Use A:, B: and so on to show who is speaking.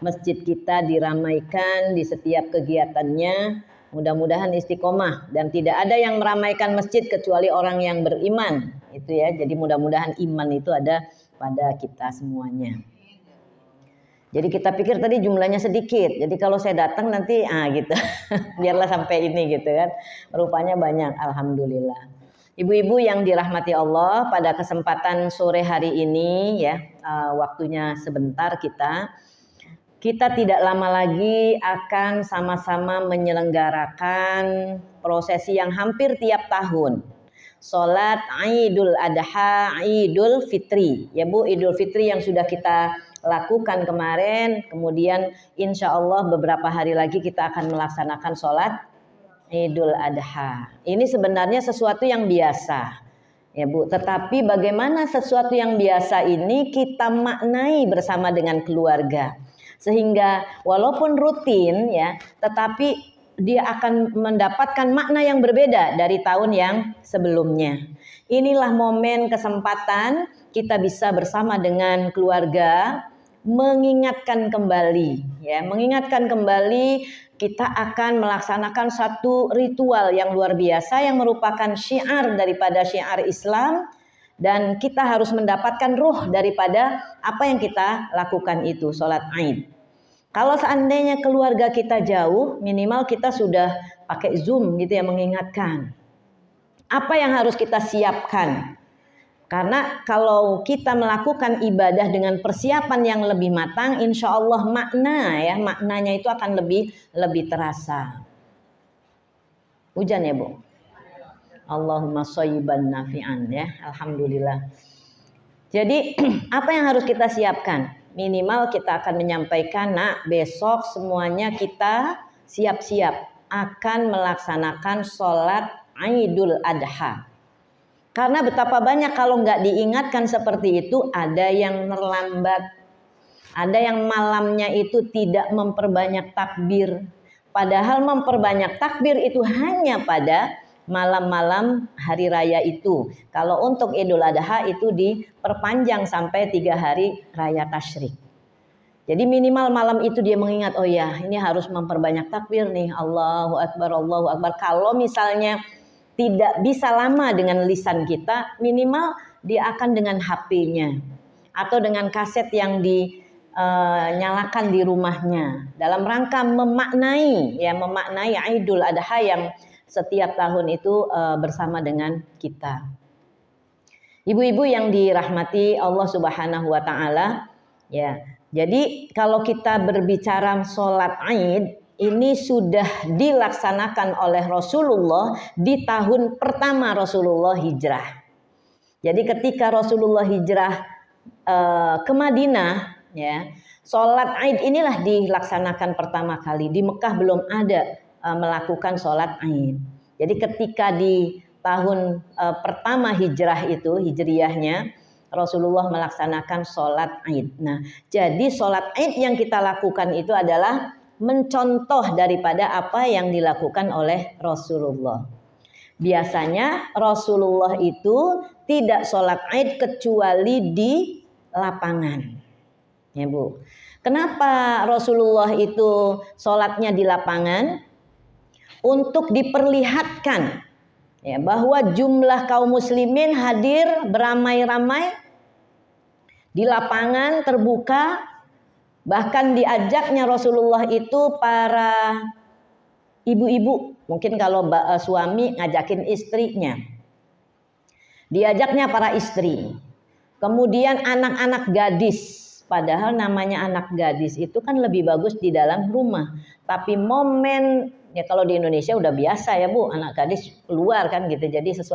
A: masjid kita diramaikan di setiap kegiatannya. Mudah-mudahan istiqomah dan tidak ada yang meramaikan masjid kecuali orang yang beriman. Itu ya. Jadi mudah-mudahan iman itu ada pada kita semuanya. Jadi kita pikir tadi jumlahnya sedikit. Jadi kalau saya datang nanti gitu. Biarlah sampai ini gitu kan. Rupanya banyak, alhamdulillah. Ibu-ibu yang dirahmati Allah, pada kesempatan sore hari ini ya, waktunya sebentar kita tidak lama lagi akan sama-sama menyelenggarakan prosesi yang hampir tiap tahun. Salat Idul Adha, Idul Fitri. Ya Bu, Idul Fitri yang sudah kita lakukan kemarin. Kemudian insya Allah beberapa hari lagi kita akan melaksanakan salat Idul Adha. Ini sebenarnya sesuatu yang biasa. Ya Bu, tetapi bagaimana sesuatu yang biasa ini kita maknai bersama dengan keluarga. Sehingga walaupun rutin ya, tetapi dia akan mendapatkan makna yang berbeda dari tahun yang sebelumnya. Inilah momen kesempatan kita bisa bersama dengan keluarga mengingatkan kembali kita akan melaksanakan satu ritual yang luar biasa yang merupakan syiar daripada syiar Islam, dan kita harus mendapatkan ruh daripada apa yang kita lakukan itu, salat Id. Kalau seandainya keluarga kita jauh, minimal kita sudah pakai Zoom gitu ya, mengingatkan apa yang harus kita siapkan. Karena kalau kita melakukan ibadah dengan persiapan yang lebih matang, insya Allah maknanya itu akan lebih terasa. Hujan ya Bu? Allahumma shayyiban nafi'an ya, alhamdulillah. Jadi apa yang harus kita siapkan? Minimal kita akan menyampaikan, besok semuanya kita siap-siap akan melaksanakan sholat Idul Adha. Karena betapa banyak kalau nggak diingatkan seperti itu, ada yang terlambat, ada yang malamnya itu tidak memperbanyak takbir. Padahal memperbanyak takbir itu hanya pada malam-malam hari raya itu. Kalau untuk Idul Adha itu diperpanjang sampai 3 hari raya tasyrik. Jadi minimal malam itu dia mengingat, oh ya ini harus memperbanyak takbir nih, Allahu Akbar, Allahu Akbar. Kalau misalnya tidak bisa lama dengan lisan kita, minimal dia akan dengan HP-nya atau dengan kaset yang dinyalakan di rumahnya dalam rangka memaknai Idul Adha yang setiap tahun itu bersama dengan kita. Ibu-ibu yang dirahmati Allah Subhanahu wa taala, ya. Jadi kalau kita berbicara salat Id, ini sudah dilaksanakan oleh Rasulullah di tahun pertama Rasulullah hijrah. Jadi ketika Rasulullah hijrah ke Madinah, ya, salat Id inilah dilaksanakan pertama kali. Di Mekah belum ada melakukan sholat Id. Jadi ketika di tahun pertama hijrah itu, hijriyahnya, Rasulullah melaksanakan sholat Id. Nah, jadi sholat Id yang kita lakukan itu adalah mencontoh daripada apa yang dilakukan oleh Rasulullah. Biasanya Rasulullah itu tidak sholat Id kecuali di lapangan. Ya Bu. Kenapa Rasulullah itu sholatnya di lapangan? Untuk diperlihatkan ya, bahwa jumlah kaum muslimin hadir beramai-ramai di lapangan terbuka, bahkan diajaknya Rasulullah itu para ibu-ibu, mungkin kalau suami ngajakin istrinya, diajaknya para istri, kemudian anak-anak gadis. Padahal namanya anak gadis itu kan lebih bagus di dalam rumah, tapi momen ya kalau di Indonesia udah biasa ya Bu, anak gadis keluar kan gitu, jadi sesuatu